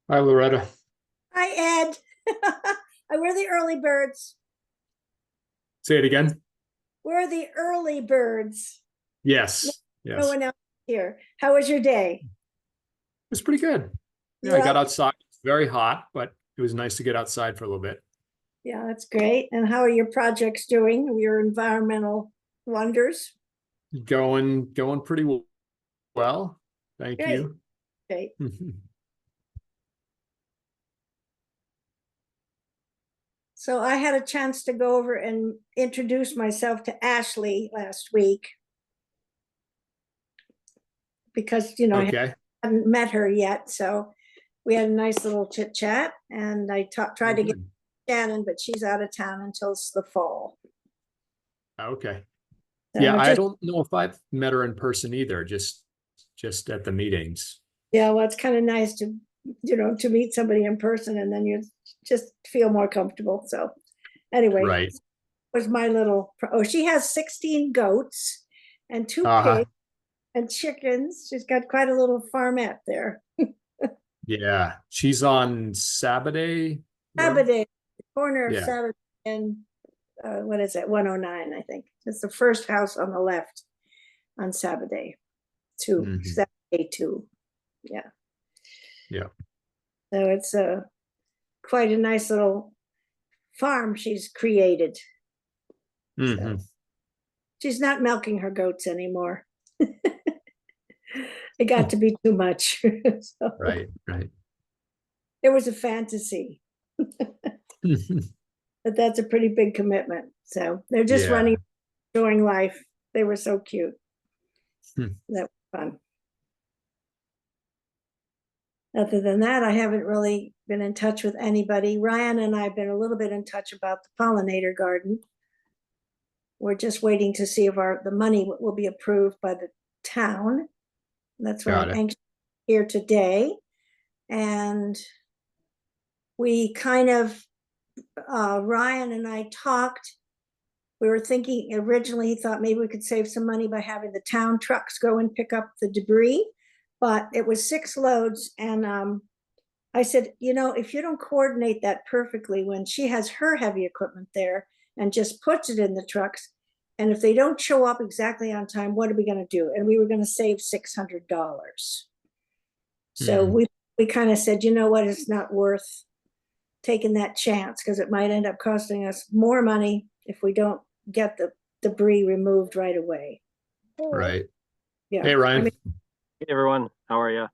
Hi, Loretta. Hi, Ed. We're the early birds. Say it again. We're the early birds. No, Yes, no yes. one else here. How was your day? It's pretty good. Yeah, I got Yep. outside. It's very hot, but it was nice to get outside for a little bit. Yeah, that's great. And how are your projects doing? Your environmental wonders? Going pretty well. Thank Great, you. great. So I had a chance to go over and introduce myself to Ashley last week because, I Okay. hadn't met her yet. So we had a nice little chit chat and tried Oh, to get good. Shannon, but she's out of town until the fall. Okay. Yeah, So I just don't know if I've met her in person either, just at the meetings. Yeah, well, it's kind of nice to meet somebody in person and then you just feel more comfortable. So anyway, Right. was my little, oh, she has 16 goats and two Uh-huh. pigs and chickens. She's got quite a little farmette there. Yeah. She's on Saturday Road. Saturday, the corner of Yeah. Saturday and what is it, 109, I think. It's the first house on the left on Saturday, Hmm. Saturday 2. Yeah. Yeah. So it's quite a nice little farm she's created. Hmm. So she's not milking her goats anymore. It got to be too much. So Right, right. it was a fantasy, but that's a pretty big commitment. So they're just running, Yeah. enjoying life. They were so cute. Hmm. That was fun. Other than that, I haven't really been in touch with anybody. Ryan and I have been a little bit in touch about the pollinator garden. We're just waiting to see if the money will be approved by the town. That's what Got I'm it. anxious to hear today. And we kind of, Ryan and I talked. We were thinking originally, he thought maybe we could save some money by having the town trucks go and pick up the debris, but it was 6 loads. And I said, if you don't coordinate that perfectly when she has her heavy equipment there and just puts it in the trucks, and if they don't show up exactly on time, what are we going to do? And we were going to save $600. So Hmm. we kind of said, you know what, it's not worth taking that chance because it might end up costing us more money if we don't get the debris removed right away. Right. Yeah. Hey, I Ryan. mean, Hey everyone, how are you?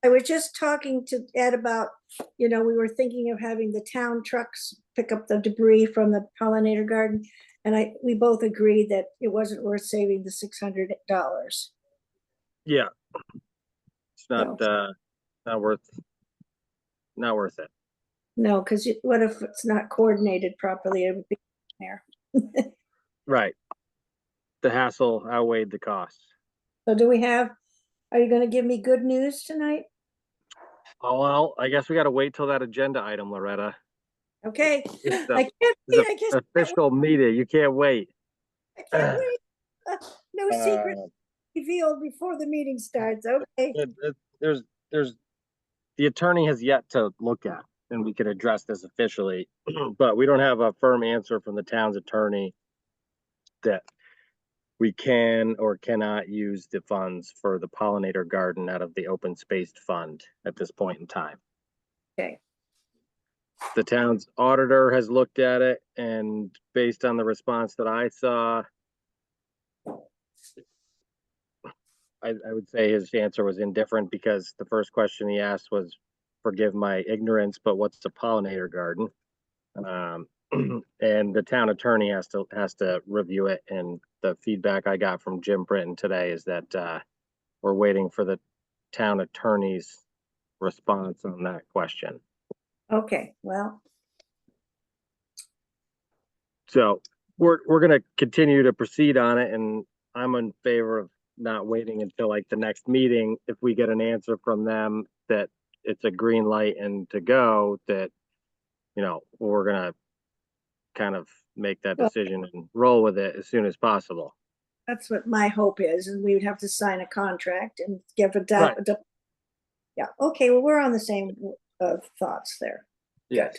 I was just talking to Ed about, we were thinking of having the town trucks pick up the debris from the pollinator garden. And we both agreed that it wasn't worth saving the $600. Yeah, it's not So, not worth not worth it. no, because what if it's not coordinated properly? It would be there. Right. The hassle outweighed the costs. So are you going to give me good news tonight? Oh well, I guess we gotta wait till that agenda item, Loretta. Okay. It's the I can't it's wait. the I guess official meeting. You can't wait. I can't wait. No secret Uh, revealed before the meeting starts. Okay. there's the attorney has yet to look at, and we can address this officially, but we don't have a firm answer from the town's attorney that we can or cannot use the funds for the pollinator garden out of the open spaced fund at this point in time. Okay. The town's auditor has looked at it, and based on the response that I saw, I would say his answer was indifferent because the first question he asked was, forgive my ignorance, but what's a pollinator garden? Um, and the town attorney has to review it. And the feedback I got from Jim Britton today is that we're waiting for the town attorney's response on that question. Okay. Well, So we're gonna continue to proceed on it, and I'm in favor of not waiting until like the next meeting. If we get an answer from them that it's a green light and to go, that we're gonna kind of make that well, decision and roll with it as soon as possible. that's what my hope is. And we would have to sign a contract and give Right. yeah. Okay. Well, we're on the same of thoughts there. Yes.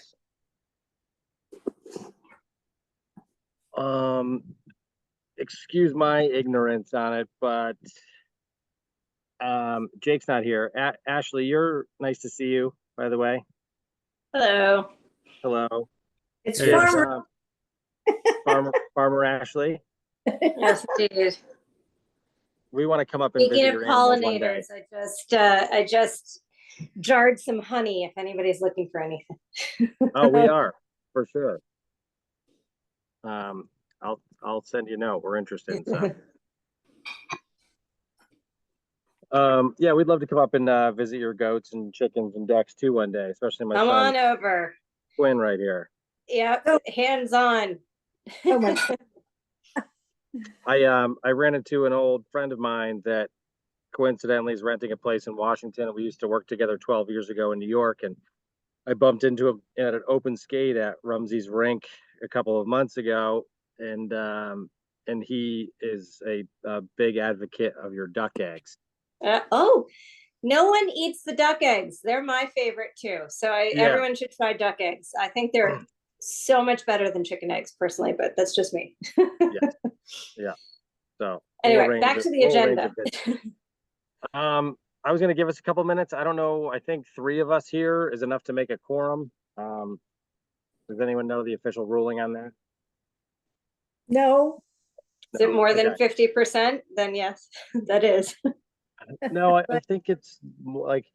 Excuse my ignorance on it, but Jake's not here. Ashley, you're nice to see you, by the way. Hello. Hello. It's Hey, farmer, Farmer Ashley. Yes, indeed. We want to come up and Speaking visit of your animals one day. pollinators, I just jarred some honey if anybody's looking for anything. Oh, we are, for sure. I'll send you a note. We're interested in some. Yeah, we'd love to come up and visit your goats and chickens and ducks too one day, especially my Come on son over. Quinn right here. Yep, hands on. oh my, I ran into an old friend of mine that coincidentally is renting a place in Washington. We used to work together 12 years ago in New York, and I bumped into him at an open skate at Rumsey's rink a couple of months ago, and he is a big advocate of your duck eggs. Oh, no one eats the duck eggs. They're my favorite too. So Yeah. everyone should try duck eggs. I think they're so much better than chicken eggs personally, but that's just me. Yeah. So Anyway, back to the agenda. I was going to give us a couple minutes. I don't know. I think 3 of us here is enough to make a quorum. Does anyone know the official ruling on that? no, Is it more than Okay. 50%? Then yes, that is. No, I think it's like,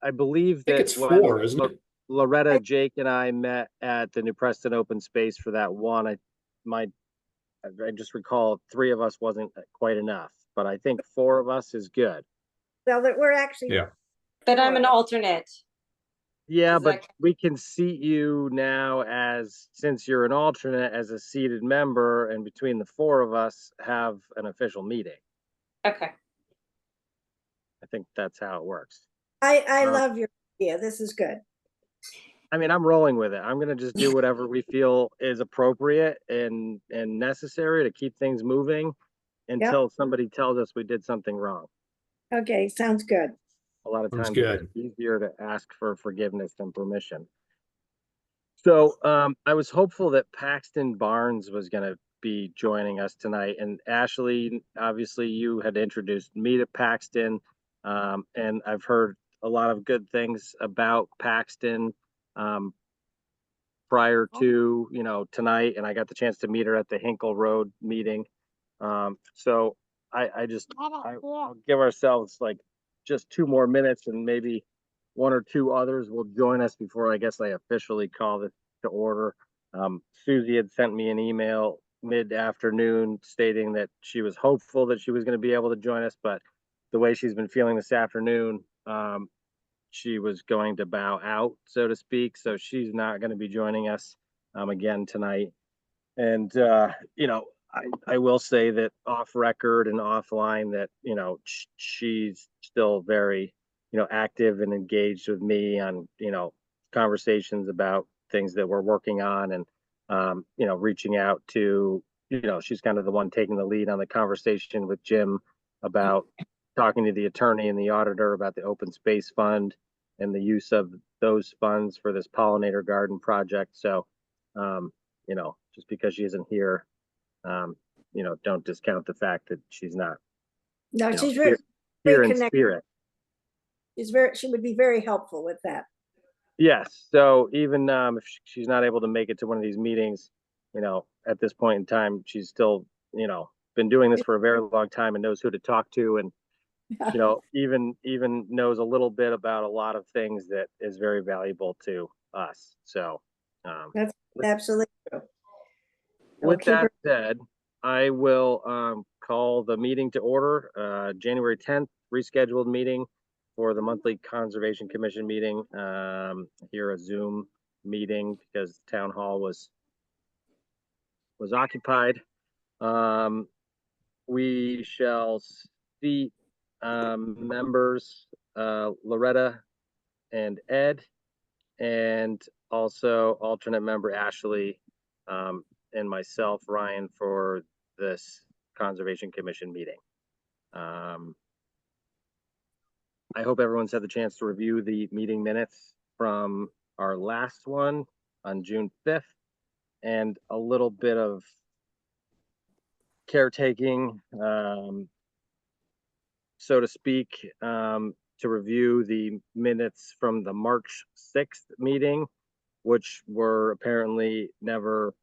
I believe I think that it's when 4, isn't it? Loretta, Jake, and I met at the New Preston Open Space for that one, I just recall 3 of us wasn't quite enough, but I think 4 of us is good. well, that we're actually, Yeah. But I'm an alternate. Yeah, Does but that- we can seat you now since you're an alternate, as a seated member, and between the 4 of us have an official meeting. Okay. I think that's how it works. I love your idea. This is good. I mean, I'm rolling with it. I'm gonna just do whatever we feel is appropriate and necessary to keep things moving until somebody tells us we did something wrong. Okay, sounds good. A lot of Sounds times good. it's easier to ask for forgiveness than permission. So I was hopeful that Paxton Barnes was going to be joining us tonight. And Ashley, obviously you had introduced me to Paxton, and I've heard a lot of good things about Paxton prior to, tonight, and I got the chance to meet her at the Hinkle Road meeting. So I'll give ourselves like just 2 more minutes, and maybe 1 or 2 others will join us before I guess I officially call this to order. Susie had sent me an email mid-afternoon stating that she was hopeful that she was going to be able to join us, but the way she's been feeling this afternoon, she was going to bow out, so to speak. So she's not going to be joining us again tonight. And I will say that off record and offline that, she's still very, active and engaged with me on, conversations about things that we're working on, and, reaching out to, she's kind of the one taking the lead on the conversation with Jim about talking to the attorney and the auditor about the open space fund and the use of those funds for this pollinator garden project. So, just because she isn't here, don't discount the fact that she's not No, she's here very in connected. spirit. She would be very helpful with that. Yes. So even if she's not able to make it to one of these meetings, at this point in time, she's still, been doing this for a very long time and knows who to talk to, and even knows a little bit about a lot of things that is very valuable to us. So That's absolutely true. with keep that said, I will call the meeting to order. January 10th, rescheduled meeting for the monthly Conservation Commission meeting. Here a Zoom meeting because the town hall was occupied. We shall seat members Loretta and Ed, and also alternate member Ashley, and myself, Ryan, for this Conservation Commission meeting. I hope everyone's had the chance to review the meeting minutes from our last one on June 5th, and a little bit of caretaking, so to speak, to review the minutes from the March 6th meeting, which were apparently never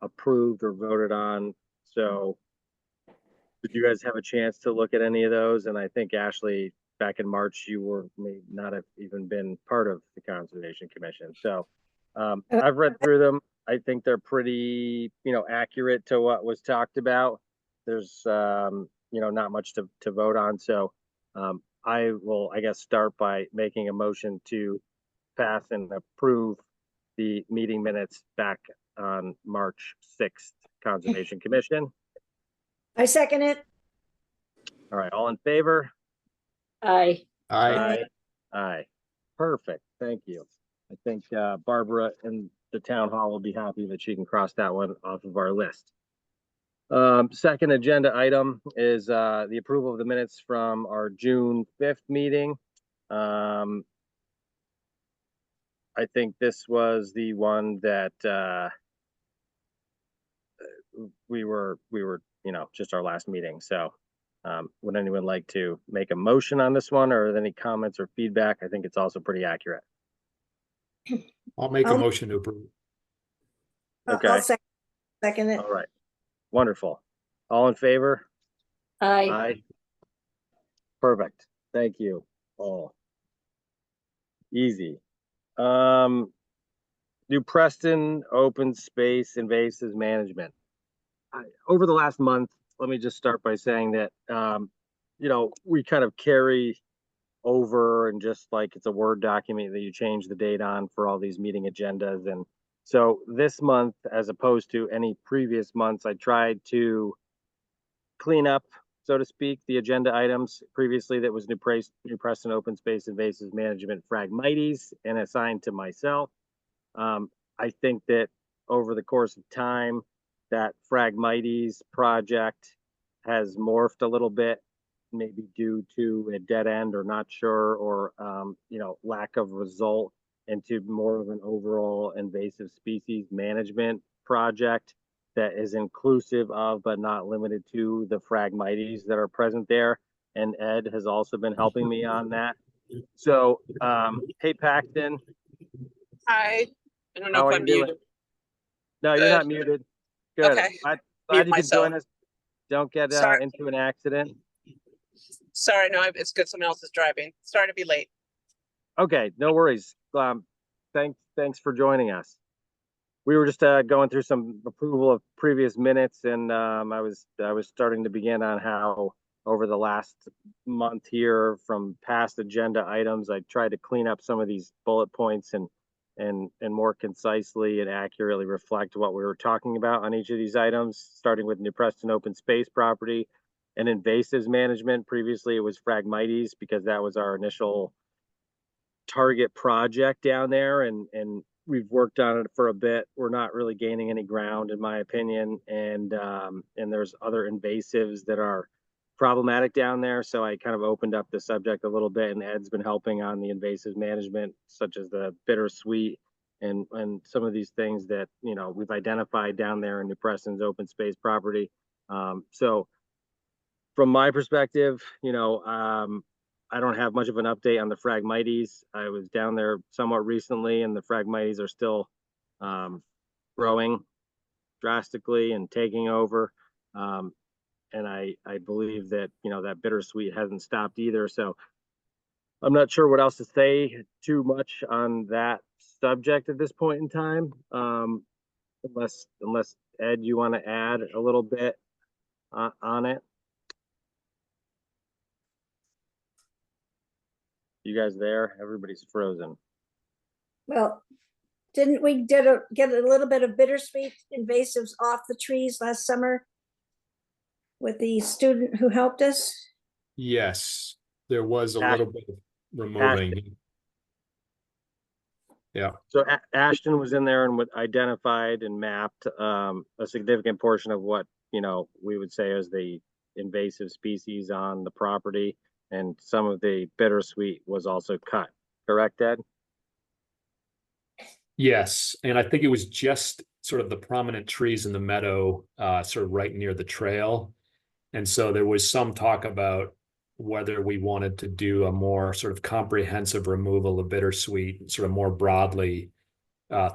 approved or voted on. So did you guys have a chance to look at any of those? And I think Ashley, back in March, you may not have even been part of the Conservation Commission. So I've read through them. I think they're pretty, accurate to what was talked about. There's, not much to vote on. So I will, I guess, start by making a motion to pass and approve the meeting minutes back on March 6th Conservation Commission. I second it. All right, all in favor? Aye. I, Aye. Perfect. Thank you. I think Barbara in the town hall will be happy that she can cross that one off of our list. Second agenda item is the approval of the minutes from our June 5th meeting. I think this was the one that we were, just our last meeting. So would anyone like to make a motion on this one, or any comments or feedback? I think it's also pretty accurate. I'll make a I'll- motion to approve. Okay. I'll second it. All right. Wonderful. All in favor? Aye. Aye. Perfect. Thank you all. Easy. New Preston Open Space Invasive Management. Over the last month, let me just start by saying that, we kind of carry over, and just like it's a Word document that you change the date on for all these meeting agendas. And so this month, as opposed to any previous months, I tried to clean up, so to speak, the agenda items previously that was New Preston Open Space Invasive Management Phragmites, and assigned to myself. I think that over the course of time, that Phragmites project has morphed a little bit, maybe due to a dead end or not sure, or lack of result, into more of an overall invasive species management project that is inclusive of, but not limited to, the Phragmites that are present there. And Ed has also been helping me on that. So, hey, Paxton. Hi. I don't How know are if I'm you doing? muted. No, you're Good. not muted. Good. Okay. Glad Mute you could join myself. us. Don't get Sorry. into an accident. Sorry, no, it's good. Someone else is driving. Sorry to be late. Okay, no worries. Thanks for joining us. We were just going through some approval of previous minutes, and I was starting to begin on how over the last month here, from past agenda items, I tried to clean up some of these bullet points and more concisely and accurately reflect what we were talking about on each of these items, starting with New Preston Open Space Property and invasives management. Previously, it was Phragmites, because that was our initial target project down there, and we've worked on it for a bit. We're not really gaining any ground, in my opinion, and there's other invasives that are problematic down there. So I kind of opened up the subject a little bit, and Ed's been helping on the invasive management, such as the bittersweet and some of these things that we've identified down there in New Preston's open space property. So from my perspective, I don't have much of an update on the Phragmites. I was down there somewhat recently, and the Phragmites are still growing drastically and taking over. And I believe that, that bittersweet hasn't stopped either. So I'm not sure what else to say too much on that subject at this point in time. Unless Ed, you want to add a little bit on it. You guys there? Everybody's frozen. Well, didn't we get a little bit of bittersweet invasives off the trees last summer with the student who helped us? Yes, there was a little bit of removing. Yeah. So Ashton was in there and identified and mapped a significant portion of what, we would say is the invasive species on the property, and some of the bittersweet was also cut. Correct, Ed? Yes, and I think it was just sort of the prominent trees in the meadow, sort of right near the trail. And so there was some talk about whether we wanted to do a more sort of comprehensive removal of bittersweet, sort of more broadly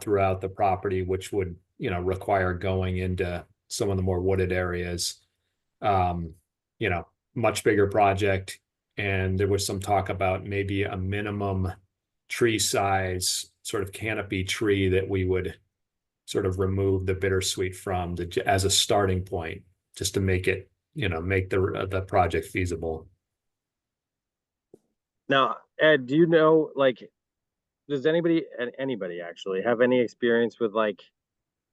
throughout the property, which would, require going into some of the more wooded areas. Um, much bigger project. And there was some talk about maybe a minimum tree size sort of canopy tree that we would sort of remove the bittersweet from as a starting point, just to make it, make the project feasible. Now, Ed, do you know, like, does anybody actually have any experience with, like,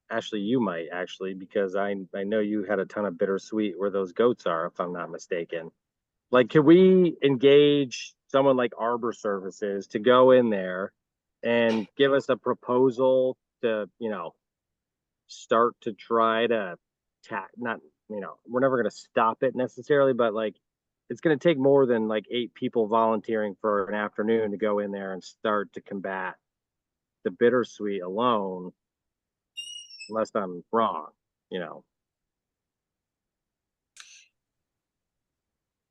Ashley, you might actually, because I know you had a ton of bittersweet where those goats are, if I'm not mistaken. Like, could we engage someone like Arbor Services to go in there and give us a proposal to, start to try to not, we're never going to stop it necessarily, but like, it's going to take more than like 8 people volunteering for an afternoon to go in there and start to combat the bittersweet alone, unless I'm wrong,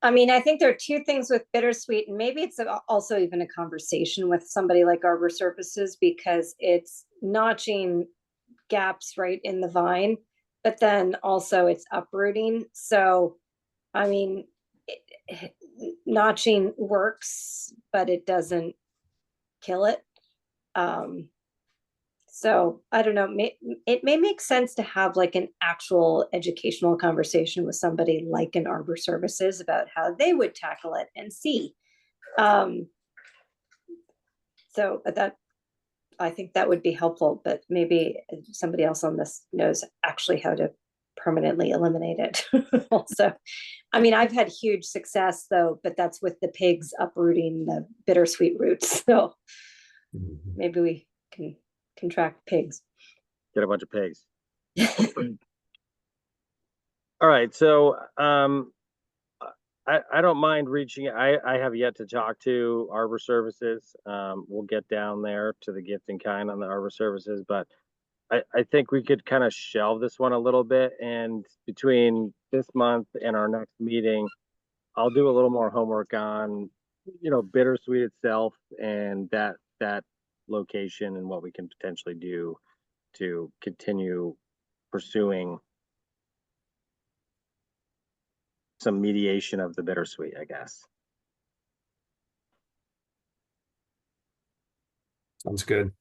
I mean, I think there are two things with bittersweet, and maybe it's also even a conversation with somebody like Arbor Services, because it's notching gaps right in the vine, but then also it's uprooting. So, I mean, notching works, but it doesn't kill it. So I don't know, it may make sense to have like an actual educational conversation with somebody like an Arbor Services about how they would tackle it and see. So that, I think that would be helpful, but maybe somebody else on this knows actually how to permanently eliminate it also. I mean, I've had huge success though, but that's with the pigs uprooting the bittersweet roots. So maybe we can contract pigs. get a bunch of pigs. All right, so I don't mind reaching. I have yet to talk to Arbor Services. We'll get down there to the gift in kind on the Arbor Services, but I think we could kind of shelve this one a little bit, and between this month and our next meeting, I'll do a little more homework on, bittersweet itself and that location and what we can potentially do to continue pursuing some mediation of the bittersweet, I guess. Sounds good.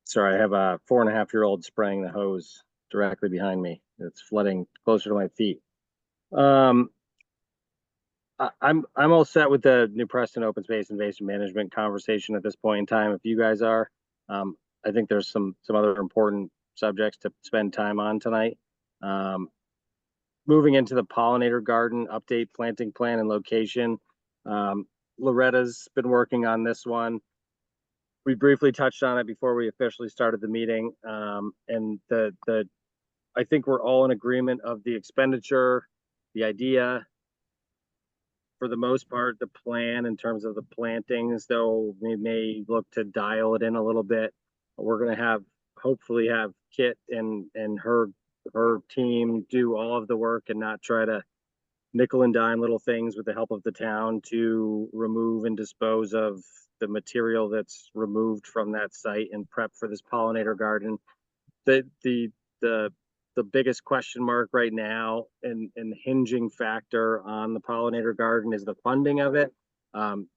Sorry, I have a 4.5-year-old spraying the hose directly behind me. It's flooding closer to my feet. I'm all set with the New Preston open space invasive management conversation at this point in time. If you guys are, I think there's some other important subjects to spend time on tonight. Moving into the pollinator garden update, planting plan and location. Loretta's been working on this one. We briefly touched on it before we officially started the meeting. And I think we're all in agreement of the expenditure, the idea. For the most part, the plan in terms of the plantings, though we may look to dial it in a little bit. We're going to hopefully have Kit and her team do all of the work and not try to nickel and dime little things with the help of the town to remove and dispose of the material that's removed from that site and prep for this pollinator garden. The biggest question mark right now and hinging factor on the pollinator garden is the funding of it.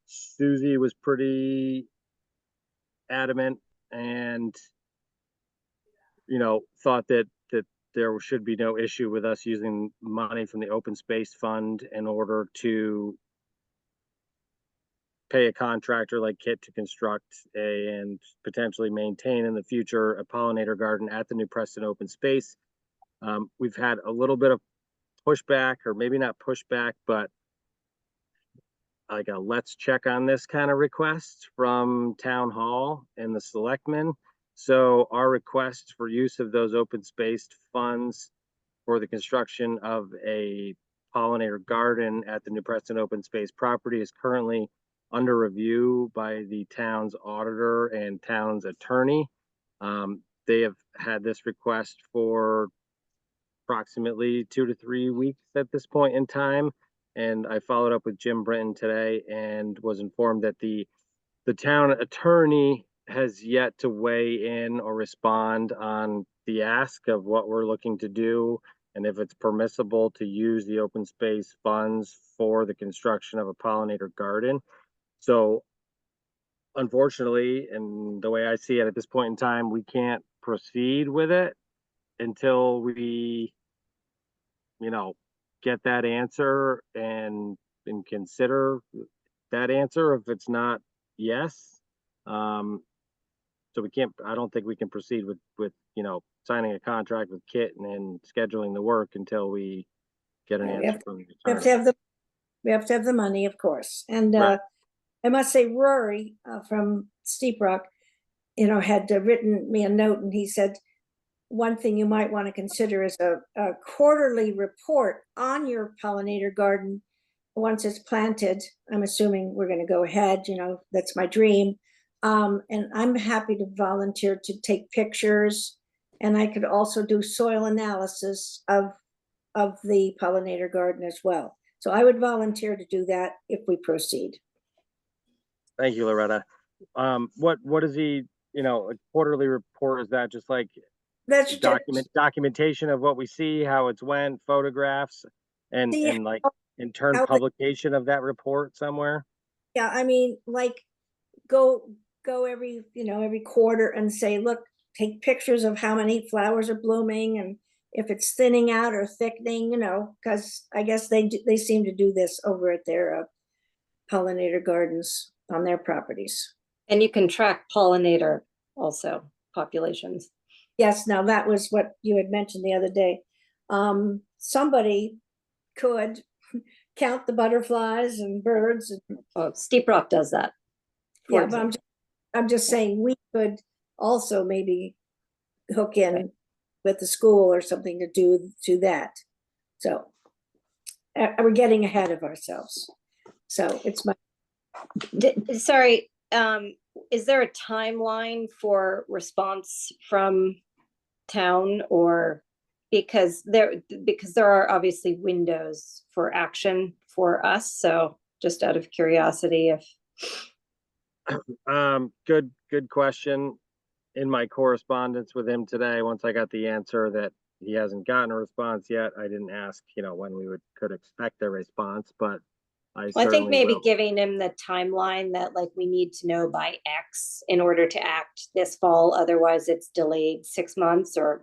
Susie was pretty adamant and, thought that there should be no issue with us using money from the open space fund in order to pay a contractor like Kit to construct and potentially maintain in the future a pollinator garden at the New Preston open space. We've had a little bit of pushback, or maybe not pushback, but like a let's check on this kind of request from town hall and the selectmen. So our request for use of those open space funds for the construction of a pollinator garden at the New Preston open space property is currently under review by the town's auditor and town's attorney. They have had this request for approximately 2 to 3 weeks at this point in time. And I followed up with Jim Britton today and was informed that the town attorney has yet to weigh in or respond on the ask of what we're looking to do and if it's permissible to use the open space funds for the construction of a pollinator garden. So unfortunately, and the way I see it at this point in time, we can't proceed with it until we, get that answer and consider that answer. If it's not yes, so I don't think we can proceed with signing a contract with Kit and then scheduling the work until we get an Yeah, we answer have from the We have to attorney. have we have to have the money, of course. And Right. I must say, Rory from Steep Rock, had written me a note, and he said, one thing you might want to consider is a quarterly report on your pollinator garden once it's planted. I'm assuming we're going to go ahead, that's my dream. And I'm happy to volunteer to take pictures, and I could also do soil analysis of the pollinator garden as well. So I would volunteer to do that if we proceed. Thank you, Loretta. What is a quarterly report? Is that just like That's just documentation of what we see, how it's went, photographs, and see like in turn how publication of that report somewhere? yeah, I mean, like go every every quarter and say, look, take pictures of how many flowers are blooming and if it's thinning out or thickening, because I guess they seem to do this over at their pollinator gardens on their properties. And you can track pollinator also populations. Yes, now that was what you had mentioned the other day. Somebody could count the butterflies and birds. Oh, Steep Rock does that. Yeah, but I'm just saying we could also maybe hook in with the school or something to do that. So we're getting ahead of ourselves. So it's my Sorry, is there a timeline for response from town, or because there are obviously windows for action for us, so just out of curiosity, if Good question. In my correspondence with him today, once I got the answer that he hasn't gotten a response yet, I didn't ask, when we could expect a response, but I I think certainly maybe will. giving him the timeline that like we need to know by X in order to act this fall, otherwise it's delayed 6 months, or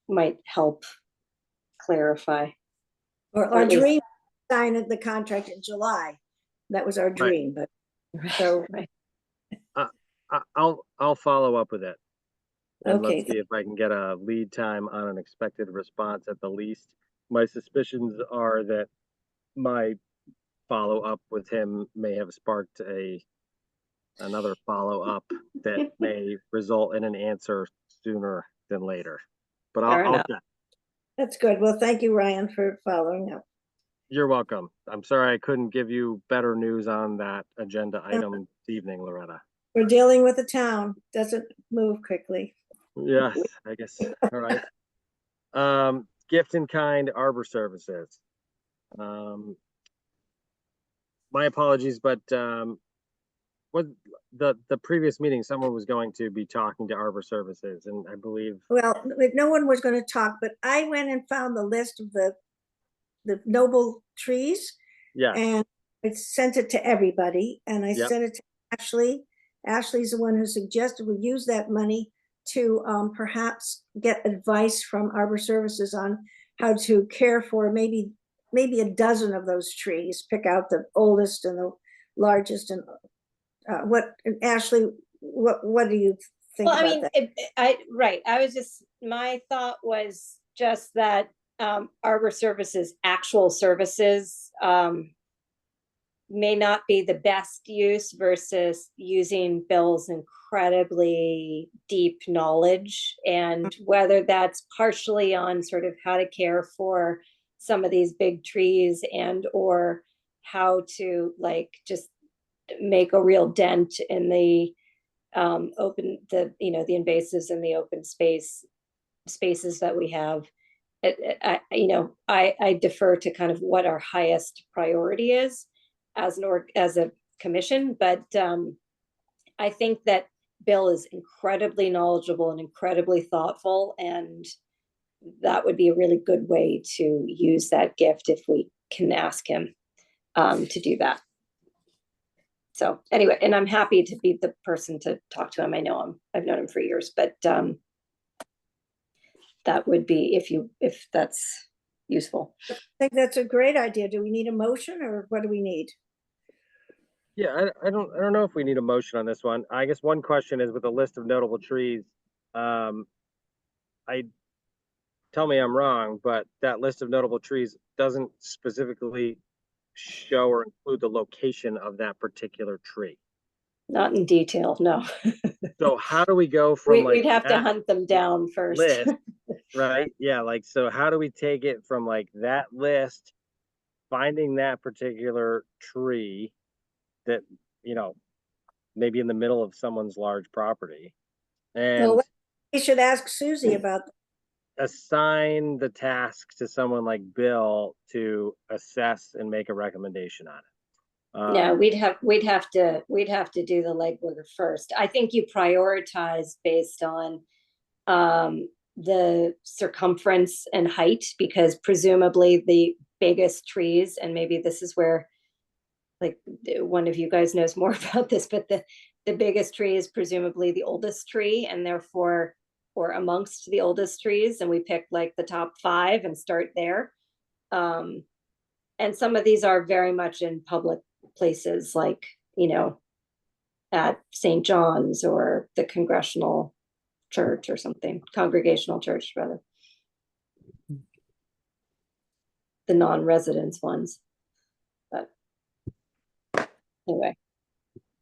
might help clarify. or Or our at least- dream sign the contract in July. That was our dream, but so Right. I'll follow up with it. And Okay. let's see if I can get a lead time on an expected response at the least. My suspicions are that my follow up with him may have sparked another follow up that may result in an answer sooner than later. But Fair I'll enough. check. That's good. Well, thank you, Ryan, for following up. You're welcome. I'm sorry I couldn't give you better news on that agenda item this evening, Loretta. We're dealing with a town, doesn't move quickly. Yes, I guess. All right. Gift in kind Arbor Services. My apologies, but what the previous meeting, someone was going to be talking to Arbor Services, and I believe Well, no one was going to talk, but I went and found the list of the noble trees, yes, and I sent it to everybody, and I Yep. sent it to Ashley. Ashley's the one who suggested we use that money to perhaps get advice from Arbor Services on how to care for maybe a dozen of those trees, pick out the oldest and the largest. And Ashley, what do you think Well, I about mean, that? my thought was just that Arbor Services actual services may not be the best use versus using Bill's incredibly deep knowledge, and whether that's partially on sort of how to care for some of these big trees and or how to like just make a real dent in the the invasives and the open spaces that we have. I defer to kind of what our highest priority is as a commission, but I think that Bill is incredibly knowledgeable and incredibly thoughtful, and that would be a really good way to use that gift if we can ask him to do that. So anyway, and I'm happy to be the person to talk to him. I've known him for years, but that would be if that's useful. I think that's a great idea. Do we need a motion or what do we need? Yeah, I don't know if we need a motion on this one. I guess one question is with a list of notable trees. I tell me I'm wrong, but that list of notable trees doesn't specifically show or include the location of that particular tree. Not in detail, no. So how do we go from We'd like have to that hunt them down first. list, right? Yeah, like so how do we take it from like that list, finding that particular tree that, maybe in the middle of someone's large property, and Well, we should ask Susie about assign the task to someone like Bill to assess and make a recommendation on it. No, we'd have to do the legwork first. I think you prioritize based on the circumference and height, because presumably the biggest trees, and maybe this is where like one of you guys knows more about this, but the biggest tree is presumably the oldest tree, and therefore, or amongst the oldest trees, and we pick like the top 5 and start there. And some of these are very much in public places, like, at St. John's or the Congregational Church or something, Congregational Church rather. The non-residence ones. But anyway.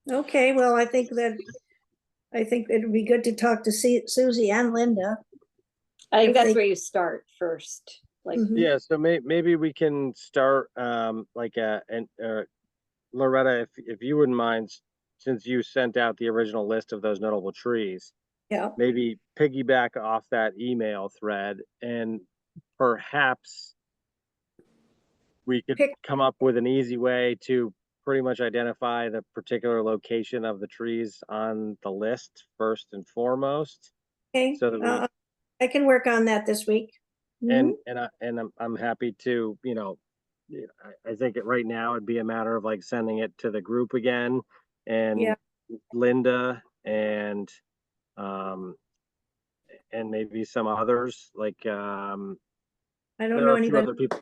Okay, well, I think it'd be good to talk to Susie and Linda. I think If that's they- where you start first. Like, Mhm. Yeah, so maybe we can start Loretta, if you wouldn't mind, since you sent out the original list of those notable trees, Yeah, maybe piggyback off that email thread, and perhaps we could Pick- come up with an easy way to pretty much identify the particular location of the trees on the list first and foremost. okay. So that we- I can work on that this week. Mhm. And I'm happy to, I think right now it'd be a matter of like sending it to the group again, and Yeah. Linda and maybe some others, like I don't there know are a few anybody. other people.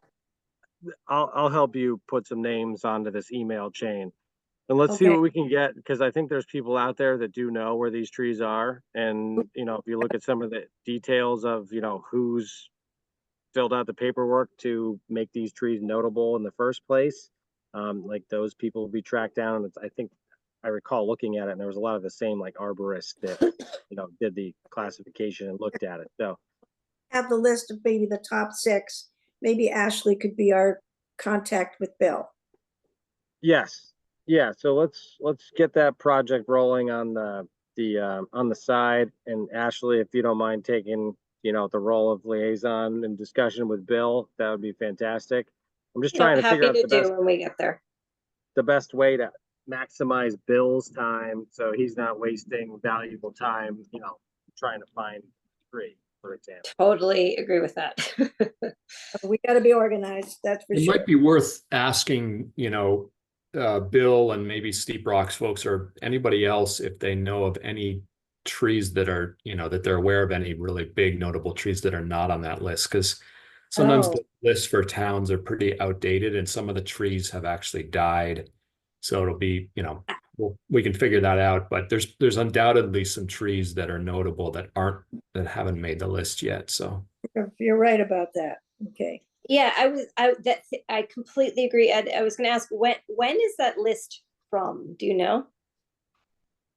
I'll help you put some names onto this email chain, and let's see Okay. what we can get, because I think there's people out there that do know where these trees are. And if you look at some of the details of who's filled out the paperwork to make these trees notable in the first place, like those people will be tracked down. And I think I recall looking at it, and there was a lot of the same like arborists that did the classification and looked at it. So Have the list of maybe the top 6. Maybe Ashley could be our contact with Bill. yes, yeah. So let's get that project rolling on the side. And Ashley, if you don't mind taking the role of liaison and discussion with Bill, that would be fantastic. I'm just trying to happy figure out to the do best when we get there. way to maximize Bill's time, so he's not wasting valuable time, trying to find a tree, for example. Totally agree with that. We got to be organized, that's for It sure. might be worth asking, Bill and maybe Steep Rocks folks or anybody else if they know of any trees that are, that they're aware of any really big notable trees that are not on that list. Because sometimes Oh. the lists for towns are pretty outdated and some of the trees have actually died. So it'll be, we can figure that out. But there's undoubtedly some trees that are notable that haven't made the list yet. So You're right about that. Okay. Yeah, I completely agree. I was gonna ask, when is that list from? Do you know?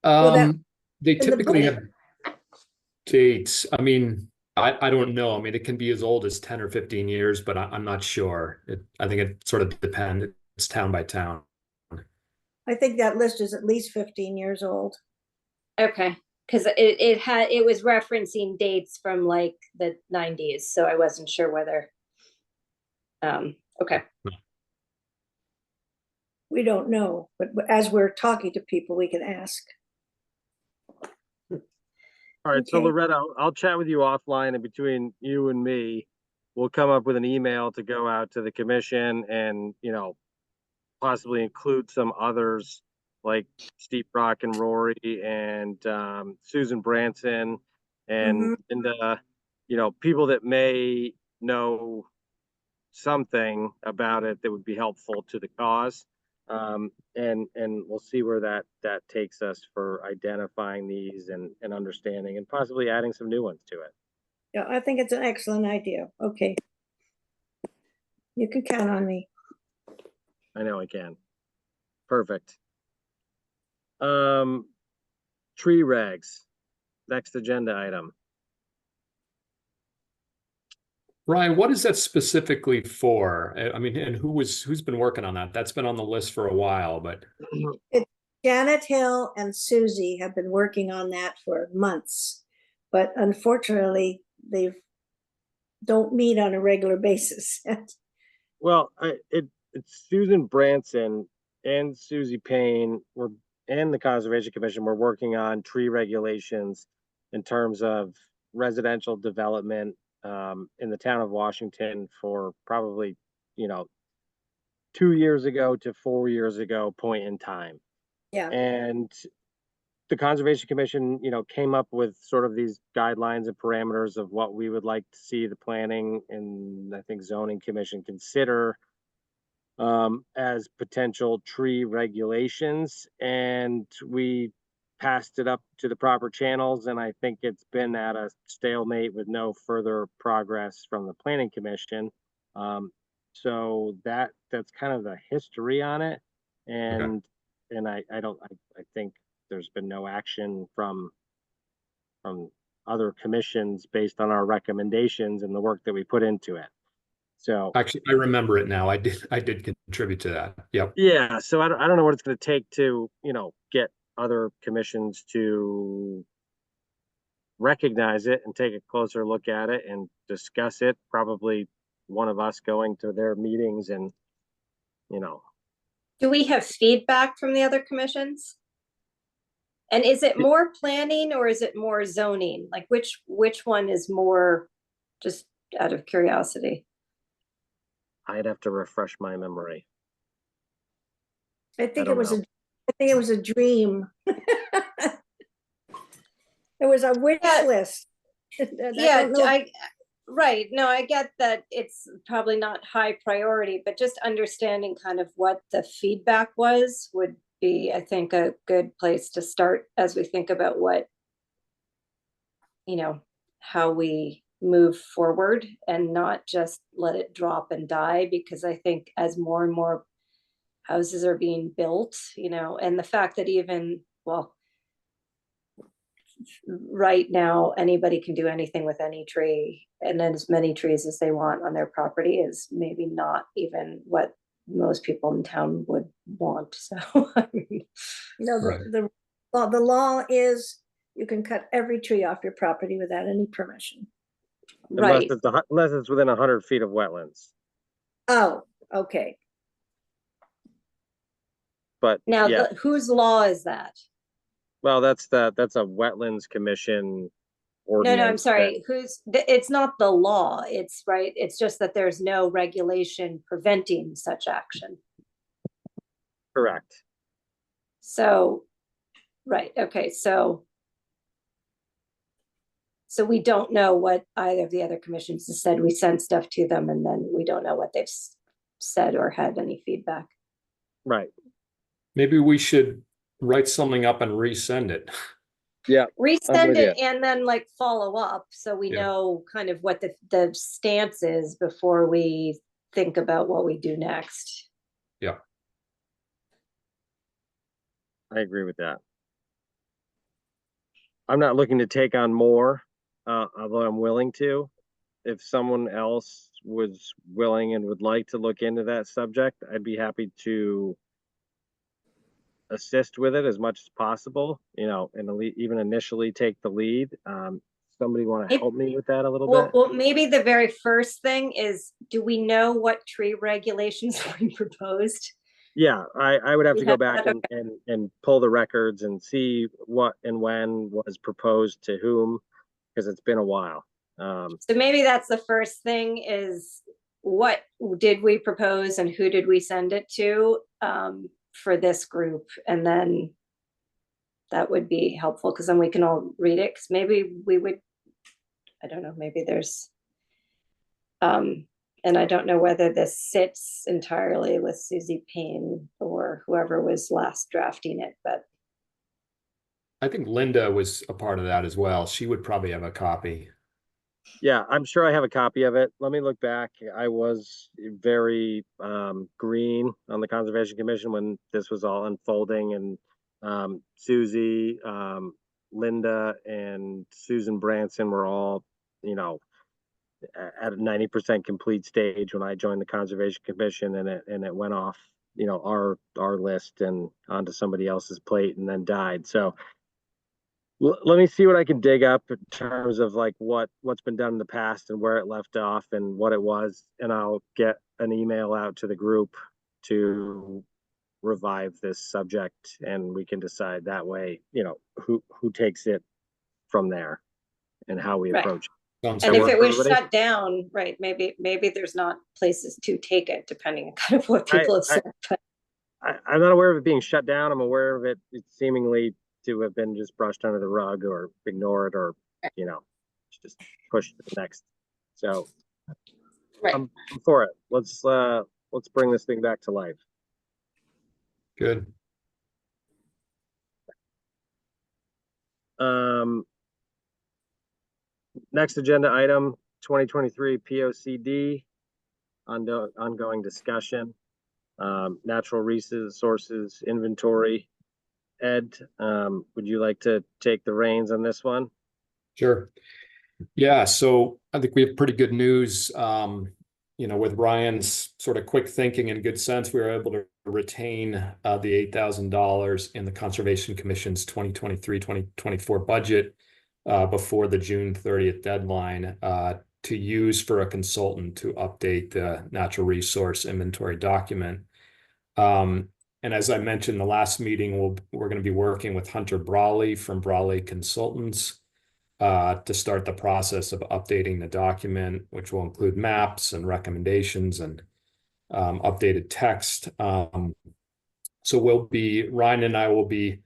Well, they in the typically book. have dates. I mean, I don't know. I mean, it can be as old as 10 or 15 years, but I'm not sure. I think it sort of depends. It's town by town. I think that list is at least 15 years old. Okay, because it was referencing dates from like the 90s, so I wasn't sure whether. Okay, We don't know, but as we're talking to people, we can ask. All right, so Okay. Loretta, I'll chat with you offline, and between you and me, we'll come up with an email to go out to the commission and, possibly include some others like Steve Rock and Rory and Susan Branson and people that may know something about it that would be helpful to the cause. And we'll see where that takes us for identifying these and understanding and possibly adding some new ones to it. Yeah, I think it's an excellent idea. Okay. You can count on me. I know I can. Perfect. Tree regs, next agenda item. Ryan, what is that specifically for? I mean, and who's been working on that? That's been on the list for a while, but Janet Hill and Susie have been working on that for months, but unfortunately, they don't meet on a regular basis. Well, it's Susan Branson and Susie Payne and the Conservation Commission were working on tree regulations in terms of residential development in the town of Washington for probably 2 years ago to 4 years ago point in time. Yeah. And the Conservation Commission, came up with sort of these guidelines and parameters of what we would like to see the planning and I think zoning commission consider as potential tree regulations. And we passed it up to the proper channels. And I think it's been at a stalemate with no further progress from the planning commission. So that's kind of the history on it. And I think there's been no action from other commissions based on our recommendations and the work that we put into it. So actually, I remember it now. I did contribute to that. Yep. yeah, so I don't know what it's going to take to get other commissions to recognize it and take a closer look at it and discuss it. Probably one of us going to their meetings and do we have feedback from the other commissions? And is it more planning or is it more zoning? Like which one is more, just out of curiosity? I'd have to refresh my memory. I think don't it was know. I think it was a dream. It was a wish list. Yeah, right. No, I get that it's probably not high priority, but just understanding kind of what the feedback was would be, I think, a good place to start as we think about what, how we move forward and not just let it drop and die, because I think as more and more houses are being built, and the fact that right now anybody can do anything with any tree and then as many trees as they want on their property is maybe not even what most people in town would want. So No, Right. the law is you can cut every tree off your property without any permission. right. Unless it's within 100 feet of wetlands. Oh, okay. But Now, yeah, whose law is that? well, that's a wetlands commission ordinance. No, I'm sorry. It's not the law. It's right. It's just that there's no regulation preventing such action. Correct. So, right. Okay. So we don't know what either of the other commissions has said. We sent stuff to them and then we don't know what they've said or had any feedback. Right. Maybe we should write something up and resend it. Yeah. Resend it and then like follow up so we Yeah. know kind of what the stance is before we think about what we do next. Yeah. I agree with that. I'm not looking to take on more, although I'm willing to. If someone else was willing and would like to look into that subject, I'd be happy to assist with it as much as possible, you know, and even initially take the lead. Somebody want to It- help me with that a little Well, bit? well, maybe the very first thing is, do we know what tree regulations we proposed? Yeah, I would have We to go have back that, and pull the records and see what and when was proposed to whom, because it's been a while. So maybe that's the first thing is, what did we propose and who did we send it to for this group? And then that would be helpful, because then we can all read it, because maybe we would, I don't know, maybe there's and I don't know whether this sits entirely with Susie Payne or whoever was last drafting it, but I think Linda was a part of that as well. She would probably have a copy. Yeah, I'm sure I have a copy of it. Let me look back. I was very green on the Conservation Commission when this was all unfolding, and Susie, Linda, and Susan Branson were all, you know, at a 90% complete stage when I joined the Conservation Commission, and it went off, you know, our list and onto somebody else's plate and then died. So let me see what I can dig up in terms of like what's been done in the past and where it left off and what it was, and I'll get an email out to the group to revive this subject, and we can decide that way, you know, who takes it from there and how we Right. approach it. Sounds and That if good. work it for was everybody? shut down, right, maybe there's not places to take it, depending on kind of what people have I- said. But I'm not aware of it being shut down. I'm aware of it seemingly to have been just brushed under the rug or ignored, or, you know, just pushed to the next. So right. I'm for it. Let's bring this thing back to life. Good. Next agenda item, 2023 POCD, ongoing discussion, natural resources inventory. Ed, would you like to take the reins on this one? Sure. Yeah, so I think we have pretty good news. You know, with Ryan's sort of quick thinking and good sense, we were able to retain the $8,000 in the Conservation Commission's 2023-2024 budget before the June 30th deadline to use for a consultant to update the natural resource inventory document. And as I mentioned in the last meeting, we're going to be working with Hunter Brawley from Brawley Consultants to start the process of updating the document, which will include maps and recommendations and updated text. So Ryan and I will be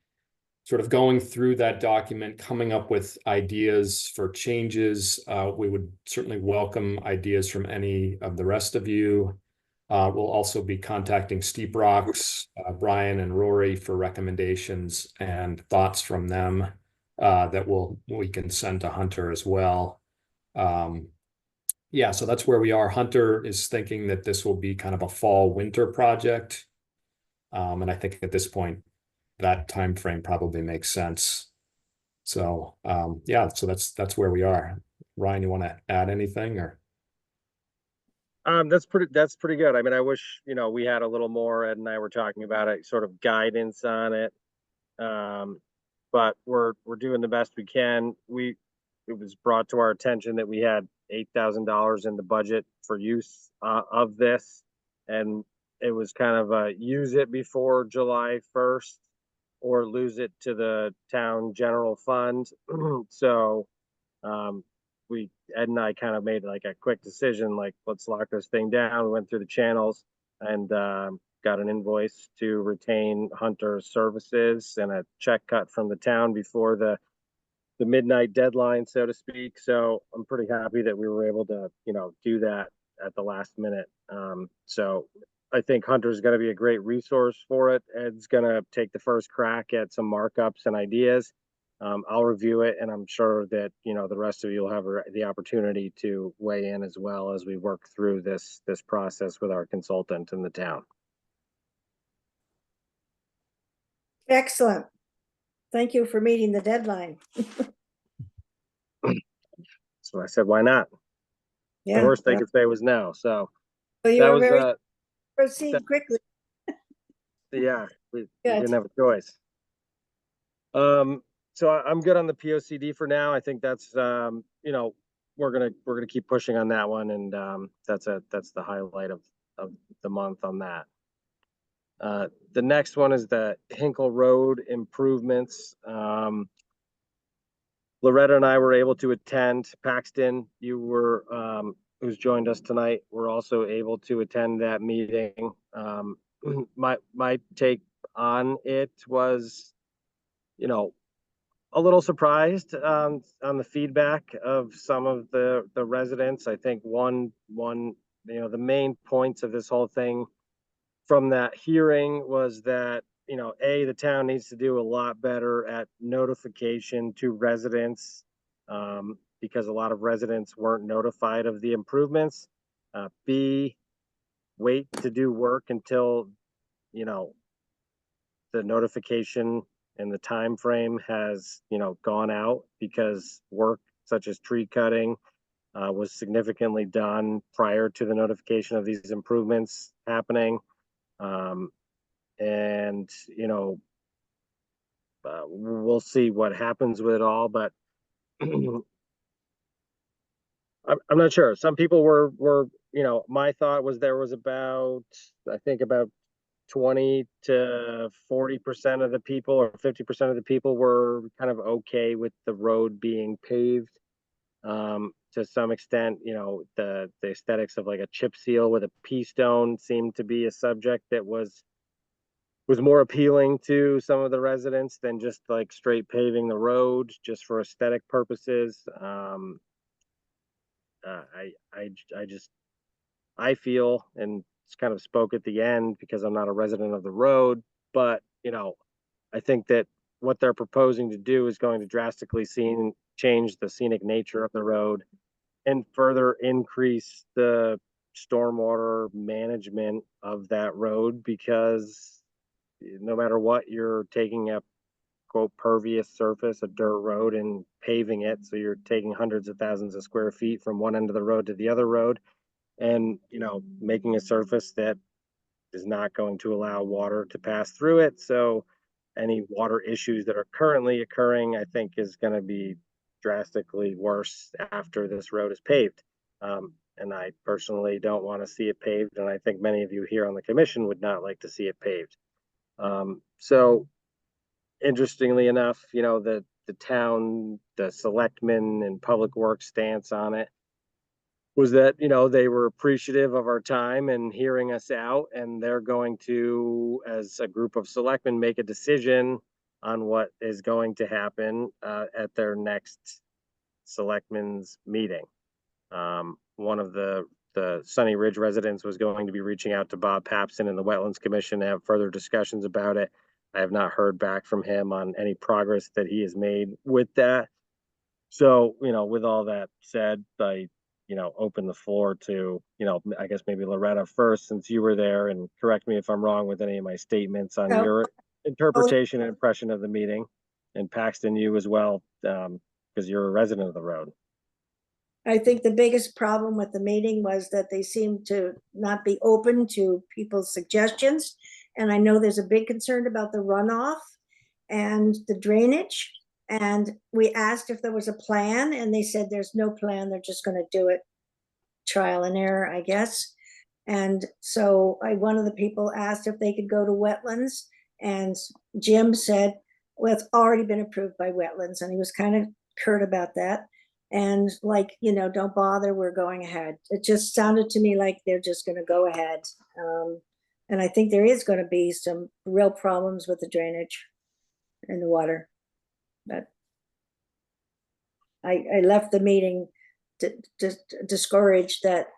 sort of going through that document, coming up with ideas for changes. We would certainly welcome ideas from any of the rest of you. We'll also be contacting Steep Rocks, Brian and Rory for recommendations and thoughts from them that we can send to Hunter as well. Yeah, so that's where we are. Hunter is thinking that this will be kind of a fall winter project. And I think at this point, that time frame probably makes sense. So yeah, so that's where we are. Ryan, you want to add anything or? That's pretty good. I mean, I wish, you know, we had a little more, Ed and I were talking about it, sort of guidance on it. But we're doing the best we can. It was brought to our attention that we had $8,000 in the budget for use of this, and it was kind of a use it before July 1st or lose it to the town general fund. So Ed and I kind of made like a quick decision, like, let's lock this thing down. We went through the channels and got an invoice to retain Hunter's services and a check cut from the town before the midnight deadline, so to speak. So I'm pretty happy that we were able to, you know, do that at the last minute. So I think Hunter's going to be a great resource for it. Ed's going to take the first crack at some markups and ideas. I'll review it, and I'm sure that, you know, the rest of you will have the opportunity to weigh in as well as we work through this process with our consultant in the town. Excellent. Thank you for meeting the deadline. So I said, why not? The Yeah, worst they could say was no. So well, you that were was very proceed quickly. yeah, we Good. didn't have a choice. So I'm good on the POCD for now. I think that's, you know, we're gonna keep pushing on that one, and that's the highlight of the month on that. The next one is the Hinkle Road improvements. Loretta and I were able to attend. Paxton, you were, who's joined us tonight, were also able to attend that meeting. My take on it was, you know, a little surprised on the feedback of some of the residents. I think one, you know, the main points of this whole thing from that hearing was that, you know, the town needs to do a lot better at notification to residents, because a lot of residents weren't notified of the improvements. B, wait to do work until, you know, the notification and the time frame has, you know, gone out, because work such as tree cutting was significantly done prior to the notification of these improvements happening. And, you know, we'll see what happens with it all, but I'm not sure. Some people were, you know, my thought was there was about, I think about 20 to 40% of the people, or 50% of the people, were kind of okay with the road being paved. To some extent, you know, the aesthetics of like a chip seal with a pea stone seemed to be a subject that was more appealing to some of the residents than just like straight paving the road just for aesthetic purposes. I feel, and it's kind of spoke at the end because I'm not a resident of the road, but, you know, I think that what they're proposing to do is going to drastically change the scenic nature of the road and further increase the stormwater management of that road, because no matter what, you're taking a quote pervious surface, a dirt road, and paving it. So you're taking hundreds of thousands of square feet from one end of the road to the other road, and, you know, making a surface that is not going to allow water to pass through it. So any water issues that are currently occurring, I think, is going to be drastically worse after this road is paved. And I personally don't want to see it paved, and I think many of you here on the commission would not like to see it paved. So interestingly enough, you know, the town, the selectmen and public works stance on it was that, you know, they were appreciative of our time and hearing us out, and they're going to, as a group of selectmen, make a decision on what is going to happen at their next selectmen's meeting. One of the Sunny Ridge residents was going to be reaching out to Bob Papson and the Wetlands Commission to have further discussions about it. I have not heard back from him on any progress that he has made with that. So, you know, with all that said, I, you know, open the floor to, you know, I guess maybe Loretta first, since you were there, and correct me if I'm wrong with any of my statements on your interpretation and impression of the meeting. And Paxton, you as well, because you're a resident of the road. I think the biggest problem with the meeting was that they seemed to not be open to people's suggestions. And I know there's a big concern about the runoff and the drainage. And we asked if there was a plan, and they said there's no plan. They're just going to do it trial and error, I guess. And so one of the people asked if they could go to wetlands, and Jim said, well, it's already been approved by wetlands. And he was kind of curt about that. And like, you know, don't bother, we're going ahead. It just sounded to me like they're just going to go ahead. And I think there is going to be some real problems with the drainage and the water. But I left the meeting just discouraged that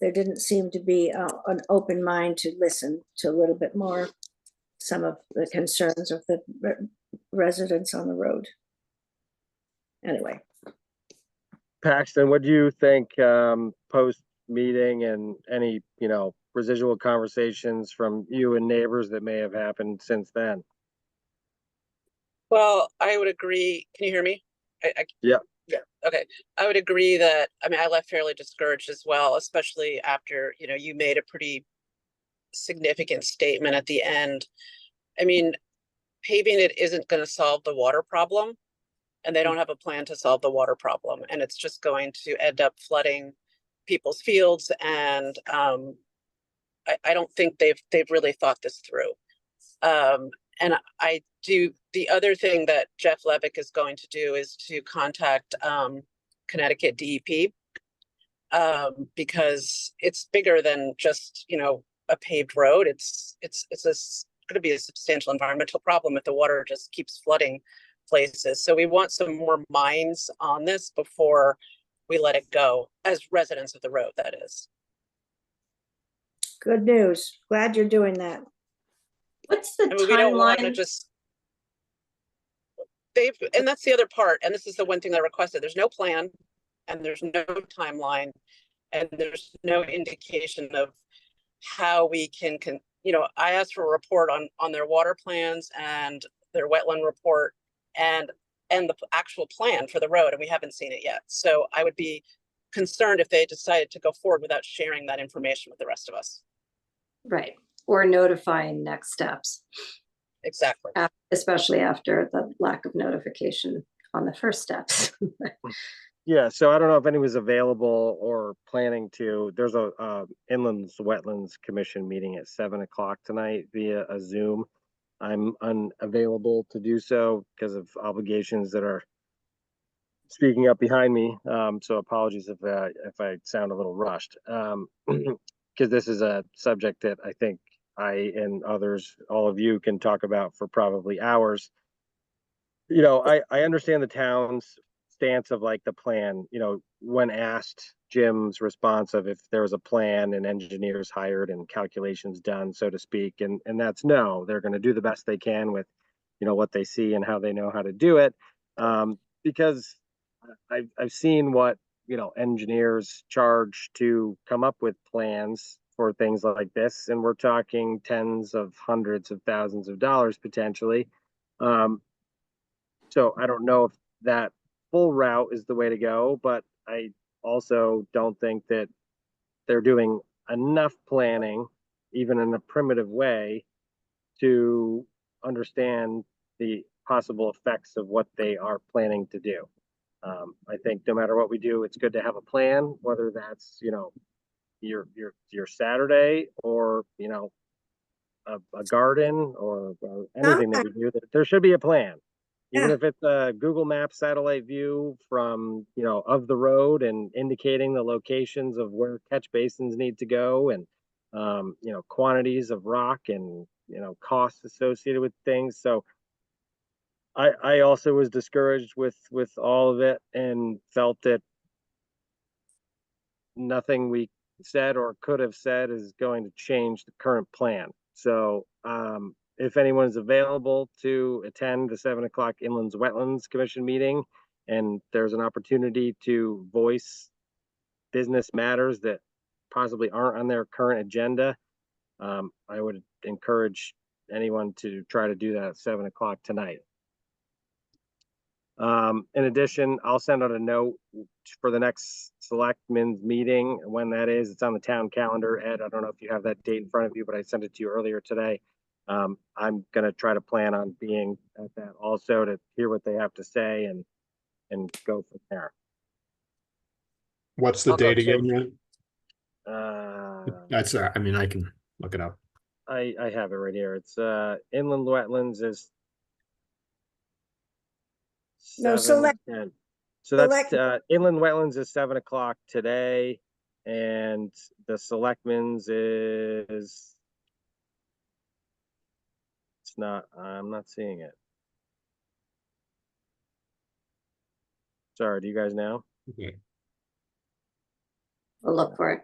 there didn't seem to be an open mind to listen to a little bit more some of the concerns of the residents on the road. Anyway. Paxton, what do you think post meeting, and any, you know, residual conversations from you and neighbors that may have happened since then? Well, I would agree. Can you hear me? Yeah. Yeah. Okay. I would agree that, I mean, I left fairly discouraged as well, especially after, you know, you made a pretty significant statement at the end I mean, paving it isn't gonna solve the water problem. And they don't have a plan to solve the water problem, and it's just going to end up flooding people's fields, and I don't think they've really thought this through. And I do, the other thing that Jeff Levick is going to do is to contact Connecticut DEP, because it's bigger than just, you know, a paved road. It's going to be a substantial environmental problem if the water just keeps flooding places. So we want some more minds on this before we let it go, as residents of the road, that is. Good news. Glad you're doing that. What's the I mean, we don't want to timeline? just, and that's the other part, and this is the one thing I requested. There's no plan, and there's no timeline, and there's no indication of how we can, you know, I asked for a report on their water plans and their wetland report and the actual plan for the road, and we haven't seen it yet. So I would be concerned if they decided to go forward without sharing that information with the rest of us. Right, or notifying next steps, Exactly. especially after the lack of notification on the first steps. Yeah, so I don't know if anyone's available or planning to. There's a Inland Wetlands Commission meeting at 7 o'clock tonight via a Zoom. I'm unavailable to do so because of obligations that are speaking up behind me. So apologies if I sound a little rushed. Because this is a subject that I think I and others, all of you, can talk about for probably hours. You know, I understand the town's stance of like the plan. You know, when asked, Jim's response of if there was a plan and engineers hired and calculations done, so to speak, and that's no, they're going to do the best they can with, you know, what they see and how they know how to do it. Because I've seen what, you know, engineers charge to come up with plans for things like this, and we're talking tens of hundreds of thousands of dollars potentially. So I don't know if that full route is the way to go, but I also don't think that they're doing enough planning, even in a primitive way, to understand the possible effects of what they are planning to do. I think no matter what we do, it's good to have a plan, whether that's, you know, your Saturday or, you know, a garden or anything that we do. There should be a plan, even Yeah. if it's a Google Maps satellite view from, you know, of the road and indicating the locations of where catch basins need to go, and you know, quantities of rock and, you know, costs associated with things. So I also was discouraged with all of it and felt that nothing we said or could have said is going to change the current plan. So if anyone's available to attend the 7 o'clock Inland Wetlands Commission meeting, and there's an opportunity to voice business matters that possibly aren't on their current agenda, I would encourage anyone to try to do that at 7 o'clock tonight. In addition, I'll send out a note for the next selectmen's meeting. When that is, it's on the town calendar. Ed, I don't know if you have that date in front of you, but I sent it to you earlier today. I'm going to try to plan on being at that also to hear what they have to say and go from there. What's the I'll go date again, too. Ryan? That's, I mean, I can look it up. I have it right here. It's Inland Wetlands is No, 7:10. So that's select- Inland Wetlands is 7 o'clock today, and the Selectmen's is, it's not, I'm not seeing it. Sorry, do you guys know? Okay. We'll look for it.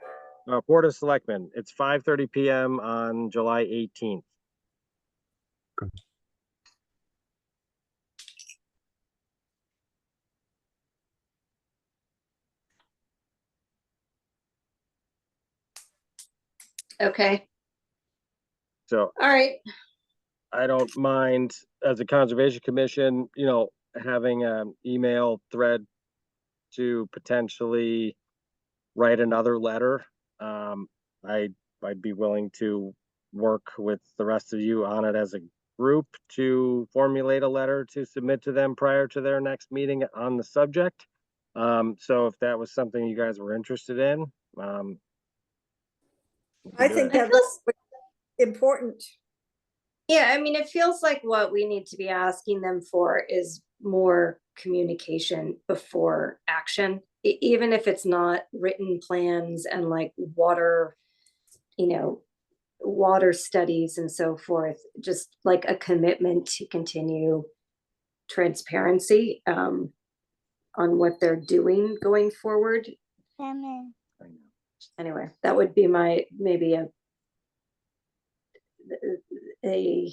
Board of Selectmen, it's 5:30 PM on July 18th. Okay, So all right. I don't mind, as a Conservation Commission, you know, having an email thread to potentially write another letter. I'd be willing to work with the rest of you on it as a group to formulate a letter to submit to them prior to their next meeting on the subject. So if that was something you guys were interested in, we can I do think it. that's important. Yeah, I mean, it feels like what we need to be asking them for is more communication before action, even if it's not written plans and like water, water studies and so forth, just like a commitment to continue transparency on what they're doing going forward. I know. Anyway, that would be my, maybe a a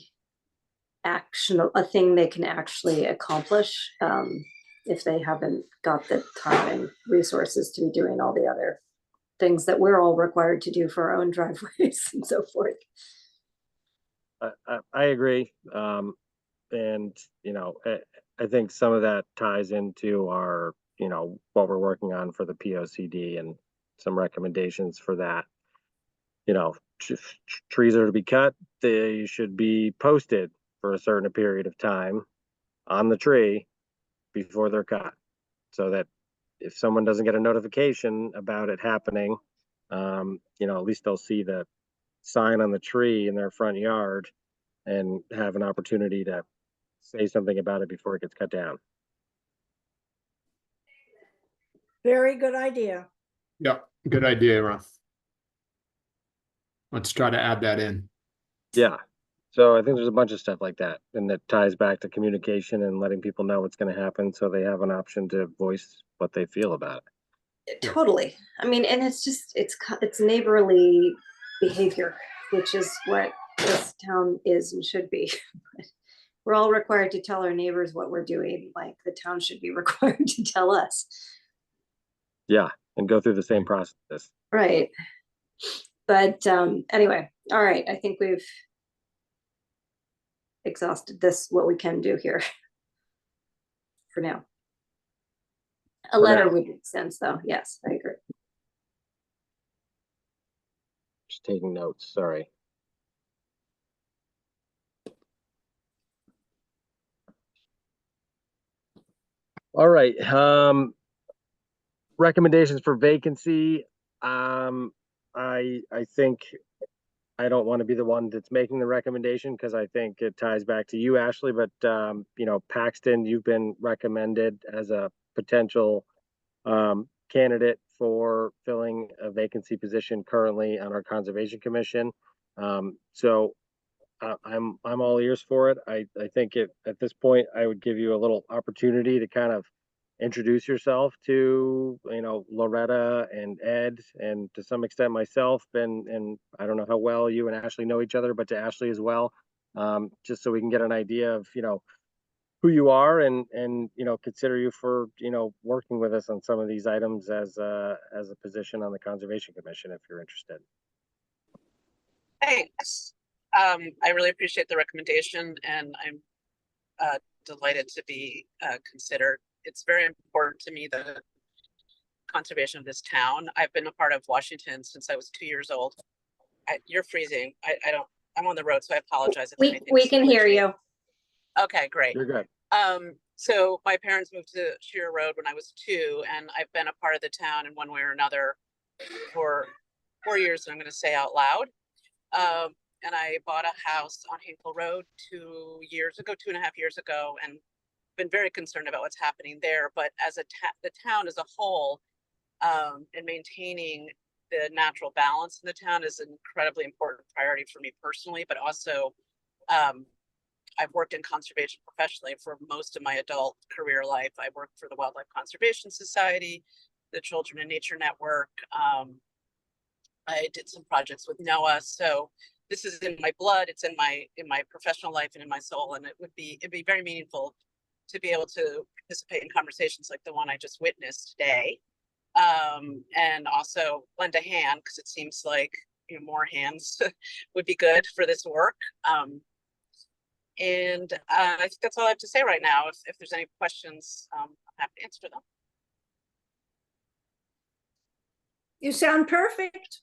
thing they can actually accomplish if they haven't got the time and resources to be doing all the other things that we're all required to do for our own driveways and so forth. I agree. And, I think some of that ties into our, what we're working on for the POCD and some recommendations for that. Trees are to be cut, they should be posted for a certain period of time on the tree before they're cut. So that if someone doesn't get a notification about it happening, at least they'll see the sign on the tree in their front yard and have an opportunity to say something about it before it gets cut down. Very good idea. Yeah, good idea, Ron. Let's try to add that in. Yeah. So I think there's a bunch of stuff like that, and that ties back to communication and letting people know what's going to happen so they have an option to voice what they feel about it. Yeah. Totally. I mean, and it's just, it's neighborly behavior, which is what this town is and should be. We're all required to tell our neighbors what we're doing, like the town should be required to tell us. Yeah, and go through the same process. Right. But anyway, all right, I think we've exhausted this, what we can do here for now. A letter would make sense though. Yes, I agree. Just taking notes, sorry. All right, recommendations for vacancy. I think I don't want to be the one that's making the recommendation because I think it ties back to you, Ashley, but Paxton, you've been recommended as a potential candidate for filling a vacancy position currently on our Conservation Commission. So I'm all ears for it. I think at this point I would give you a little opportunity to kind of introduce yourself to Loretta and Ed, and to some extent myself, and I don't know how well you and Ashley know each other, but to Ashley as well, just so we can get an idea of who you are and consider you for working with us on some of these items as a position on the Conservation Commission if you're interested. Thanks. I really appreciate the recommendation, and I'm delighted to be considered. It's very important to me, the conservation of this town. I've been a part of Washington since I was 2 years old. You're freezing. I'm on the road, so I apologize if anything. We can hear you. Okay, great. You're good. So my parents moved to Shearer Road when I was 2, and I've been a part of the town in one way or another for 4 years, and I'm going to say out loud. And I bought a house on Hinkle Road 2.5 years ago, and been very concerned about what's happening there. But as the town as a whole, and maintaining the natural balance in the town is an incredibly important priority for me personally, but also I've worked in conservation professionally for most of my adult career life. I worked for the Wildlife Conservation Society, the Children in Nature Network. I did some projects with NOAA. So this is in my blood. It's in my professional life and in my soul. And it'd be very meaningful to be able to participate in conversations like the one I just witnessed today. And also lend a hand, because it seems like more hands would be good for this work. And I think that's all I have to say right now. If there's any questions, I'm happy to answer them. You sound perfect.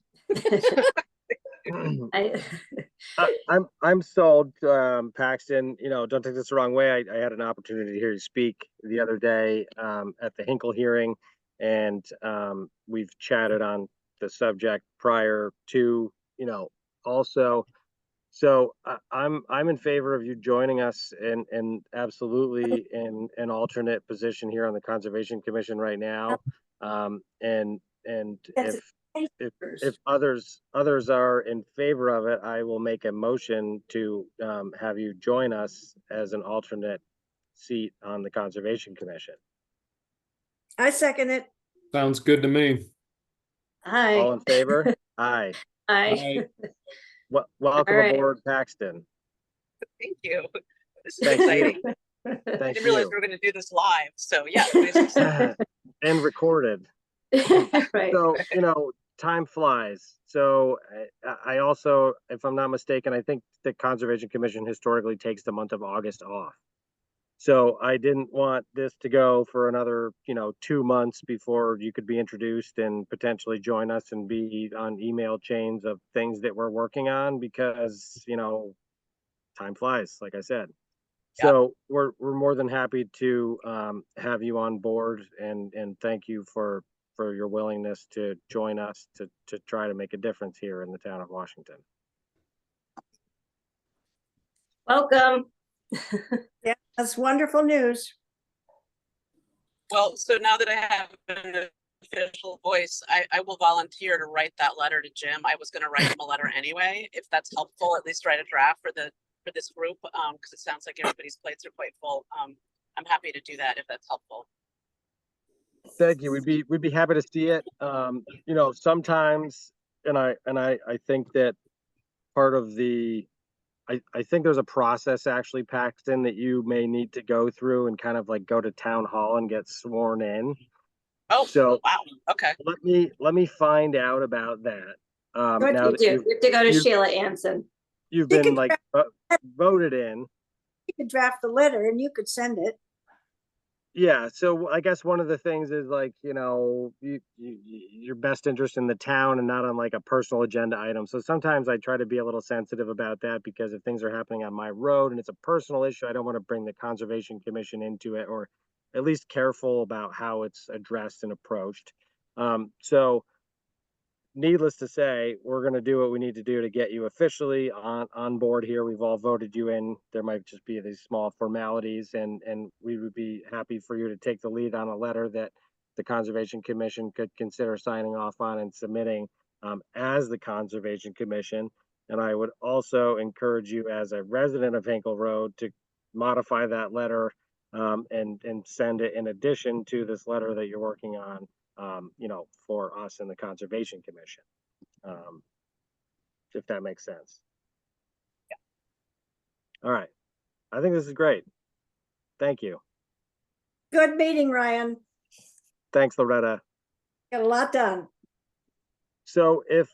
I'm sold, Paxton. You know, don't take this the wrong way. I had an opportunity to hear you speak the other day at the Hinkle hearing, and we've chatted on the subject prior to, you know, also. So I'm in favor of you joining us and absolutely in an alternate position here on the Conservation Commission right now. And That's if others are in favor of it, I will make a motion to have you join us as an alternate seat on the Conservation Commission. I second it. Sounds good to me. All Hi, in favor? Aye. hi. Welcome All right. aboard, Paxton. Thank you. This is Thank you. exciting. I Thank didn't realize you. we were gonna do this live, so yeah. this is- And recorded. Right. So, you know, time flies. So I also, if I'm not mistaken, I think the Conservation Commission historically takes the month of August off. So I didn't want this to go for another, you know, 2 months before you could be introduced and potentially join us and be on email chains of things that we're working on because, you know, time flies, like I said. Yeah. So we're more than happy to have you on board and thank you for your willingness to join us to try to make a difference here in the town of Washington. Welcome. Yeah, that's wonderful news. Well, so now that I have an official voice, I will volunteer to write that letter to Jim. I was gonna write him a letter anyway, if that's helpful, at least write a draft for this group, because it sounds like everybody's plates are quite full. I'm happy to do that if that's helpful. Thank you. We'd be happy to see it. You know, sometimes, and I think that part of the, I think there's a process actually, Paxton, that you may need to go through and kind of like go to town hall and get sworn in. Oh, So wow, okay. let me find out about that. What Now do you that do? You have to go to you- Sheila Anson. you've You been can like voted in. You could draft the letter and you could send it. Yeah, so I guess one of the things is like, you know, your best interest in the town and not on like a personal agenda item. So sometimes I try to be a little sensitive about that because if things are happening on my road and it's a personal issue, I don't want to bring the Conservation Commission into it, or at least careful about how it's addressed and approached. So needless to say, we're going to do what we need to do to get you officially on board here. We've all voted you in. There might just be these small formalities, and we would be happy for you to take the lead on a letter that the Conservation Commission could consider signing off on and submitting as the Conservation Commission. And I would also encourage you as a resident of Hinkle Road to modify that letter and send it in addition to this letter that you're working on, you know, for us in the Conservation Commission, if that makes sense. Yeah. All right. I think this is great. Thank you. Good meeting, Ryan. Thanks, Loretta. Got a lot done. So if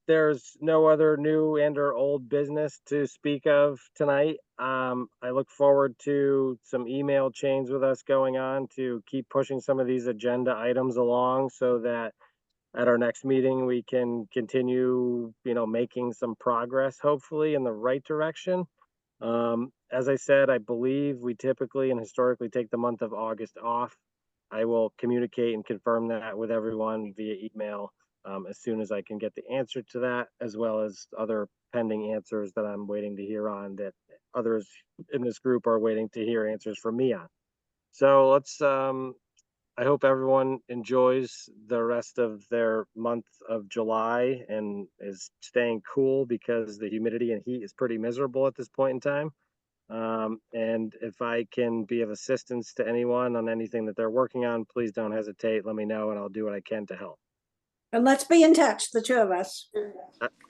there's no other new and or old business to speak of tonight, I look forward to some email chains with us going on to keep pushing some of these agenda items along so that at our next meeting, we can continue, you know, making some progress, hopefully in the right direction. As I said, I believe we typically and historically take the month of August off. I will communicate and confirm that with everyone via email as soon as I can get the answer to that, as well as other pending answers that I'm waiting to hear on that others in this group are waiting to hear answers from me on. So let's, I hope everyone enjoys the rest of their month of July and is staying cool because the humidity and heat is pretty miserable at this point in time. And if I can be of assistance to anyone on anything that they're working on, please don't hesitate. Let me know and I'll do what I can to help. And let's be in touch, the two of us.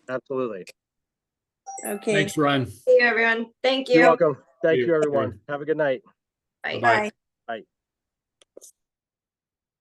Absolutely. Okay. Thanks, Ryan. See you, everyone. Thank You're you. welcome. Thank you. you, everyone. Have a good night. Bye. Bye-bye. Bye.